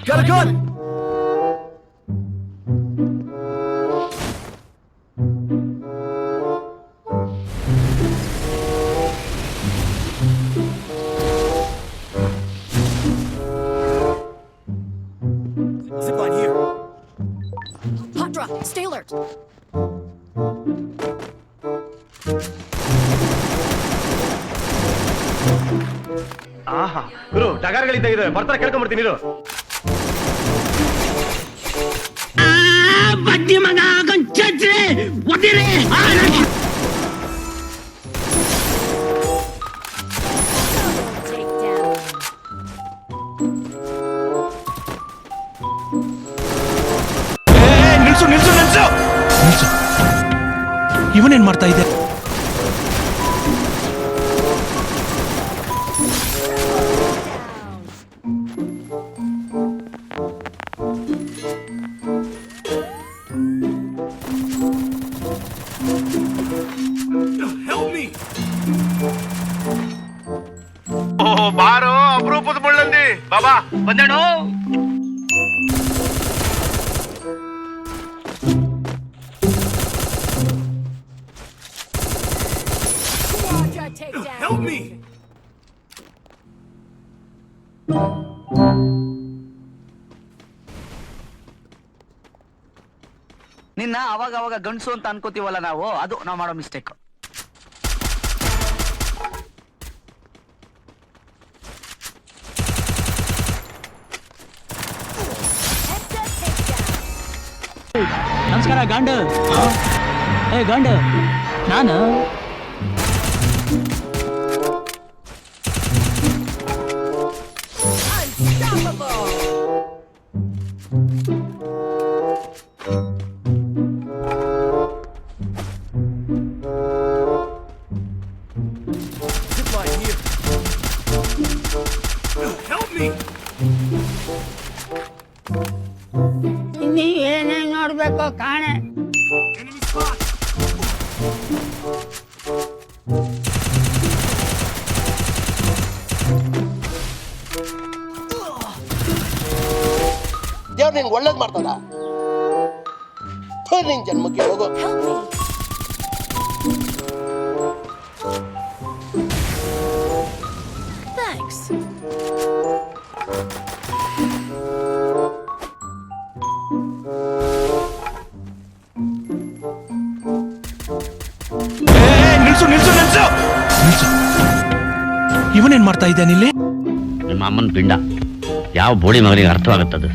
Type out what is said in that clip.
Got a gun! Zipline here. Hydra, stay alert. ಆಹಾ ಗುರು ಟಗರ್ಗಳಿದ್ದಾಗಿದೆ ಬರ್ತಾರೆ ಕೇಳ್ಕೊಂಡ್ಬಿಡ್ತೀನಿ ಇರು ಬಡ್ಡಿ ಮಗ ಗಂಚೆ ಒದಿರಿ ನಿಲ್ಸು ನಿಲ್ಸು ನಿಲ್ಸು ನಿಲ್ಸು. ಇವನೇನ್ ಮಾಡ್ತಾ ಇದೆ? Help me! ಓ ಬಾರೋ ಅಪರೂಪದ ಮುಳ್ಳಂದಿ ಬಾಬಾ ಬಂದೇಣು Quadra takedown. Help me! ನಿನ್ನ ಅವಾಗ ಗಂಡಸು ಅಂತ ಅನ್ಕೋತೀವಲ್ಲ ನಾವು ಮಾಡೋ ಮಿಸ್ಟೇಕ್. Headset takedown. ನಮಸ್ಕಾರ ಗಂಡು ಗಂಡು ನಾನು Unstoppable. Zipline here. Help me! ನೀ ಏನೇನ್ ನೋಡ್ಬೇಕು ಕಾಣೆ. Enemy spot! ದೇವ್ರು ನಿನ್ಗೆ ಒಳ್ಳೇದ್ ಮಾಡ್ತದ ನಿನ್ ಜನ್ಮಕ್ಕೆ ಹೋಗೋ. Help me. Thanks. ನಿಲ್ಸು ನಿಲ್ಸು ನಿಲ್ಸು ನಿಲ್ಸು. ಇವನೇನ್ ಮಾಡ್ತಾ ಇದ್ದಾನಿಲ್ಲಿ? ನಿಮ್ಮ ಅಮ್ಮನ ಪಿಂಡ ಯಾವ ಬೋಳಿ ಮಗನಿಗೆ ಅರ್ಥವಾಗುತ್ತದು?